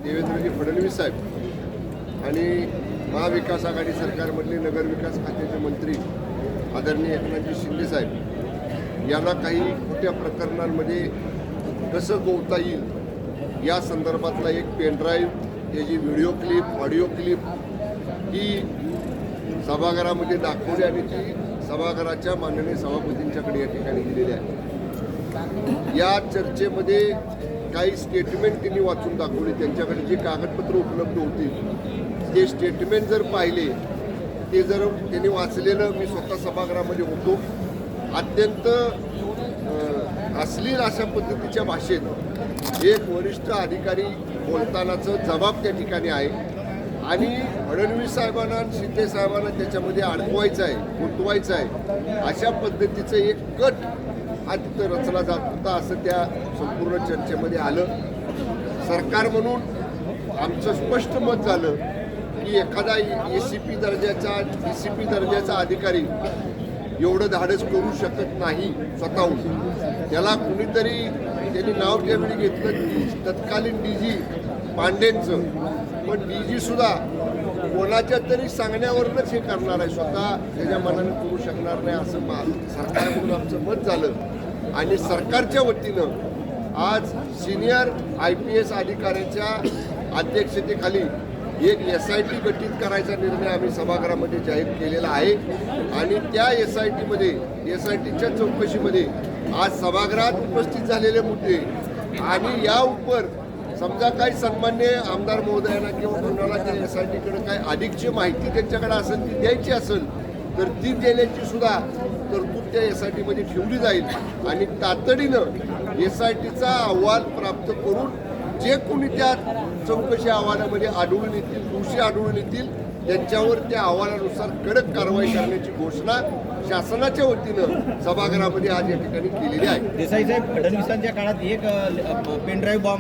देवेंद्रजी फडणवीस साहेब आणि महाविकास आघाडी सरकारमधले नगरविकास खात्याचे मंत्री आदरणीय एकनाथजी शिंदे साहेब यांना काही खोट्या प्रकरणांमध्ये कसं गोवता येईल या संदर्भातला एक पेनड्राईव्ह, त्याची व्हिडिओ क्लिप, ऑडिओ क्लिप ही सभागृहामध्ये दाखवली आणि ती सभागृहाच्या माननीय सभापतींच्याकडे या ठिकाणी दिलेली आहे। या चर्चेमध्ये काही स्टेटमेंट त्यांनी वाचून दाखवली, त्यांच्याकडे जे कागदपत्र उपलब्ध होती ते स्टेटमेंट जर पाहिले, ते जर त्यांनी वाचलेलं, मी स्वतः सभागृहामध्ये होतो, अत्यंत अश्लील अशा पद्धतीच्या भाषेत एक वरिष्ठ अधिकारी बोलतानाचं जबाब त्या ठिकाणी आहे आणि फडणवीस साहेबांना शिंदे साहेबांना त्याच्यामध्ये अडकवायचं आहे, गुंतवायचं आहे, अशा पद्धतीचं एक कट हा तिथं रचला जात होता असं त्या संपूर्ण चर्चेमध्ये आलं। सरकार म्हणून आमचं स्पष्ट मत झालं की एखादा ACP दर्जाचा DCP दर्जाचा अधिकारी एवढं धाडस करू शकत नाही स्वतःहून। त्याला कुणीतरी त्यांनी नाव त्यावेळी घेतलं तत्कालीन DG पांडेंचं, पण DG सुद्धा कोणाच्या तरी सांगण्यावरूनच हे करणार आहे, स्वतः त्याच्या मनाने करू शकणार नाही असं सरकार म्हणून आमचं मत झालं। आणि सरकारच्या वतीनं आज सिनियर IPS अधिकाऱ्याच्या अध्यक्षतेखाली एक SIT गठीत करायचा निर्णय आम्ही सभागृहामध्ये जाहीर केलेला आहे आणि त्या SITच्या चौकशीमध्ये आज सभागृहात उपस्थित झालेले मुद्दे आणि या उपर समजा काही सन्मान्य आमदार महोदयांना किंवा कोणाला त्या SITकडे काय अधिकची माहिती त्यांच्याकडे असेल ती द्यायची असेल तर ती देण्याची सुद्धा तरतूद त्या SITमध्ये ठेवली जाईल आणि तातडीनं SITचा अहवाल प्राप्त करून जे कोणी त्या चौकशी अहवालामध्ये आढळून येतील, दोषी आढळून येतील, त्यांच्यावर त्या अहवालानुसार कडक कारवाई करण्याची घोषणा शासनाच्या वतीनं सभागृहामध्ये आज या ठिकाणी केलेली आहे। देसाई साहेब, फडणवीसांच्या काळात एक पेनड्राईव्ह बॉम्ब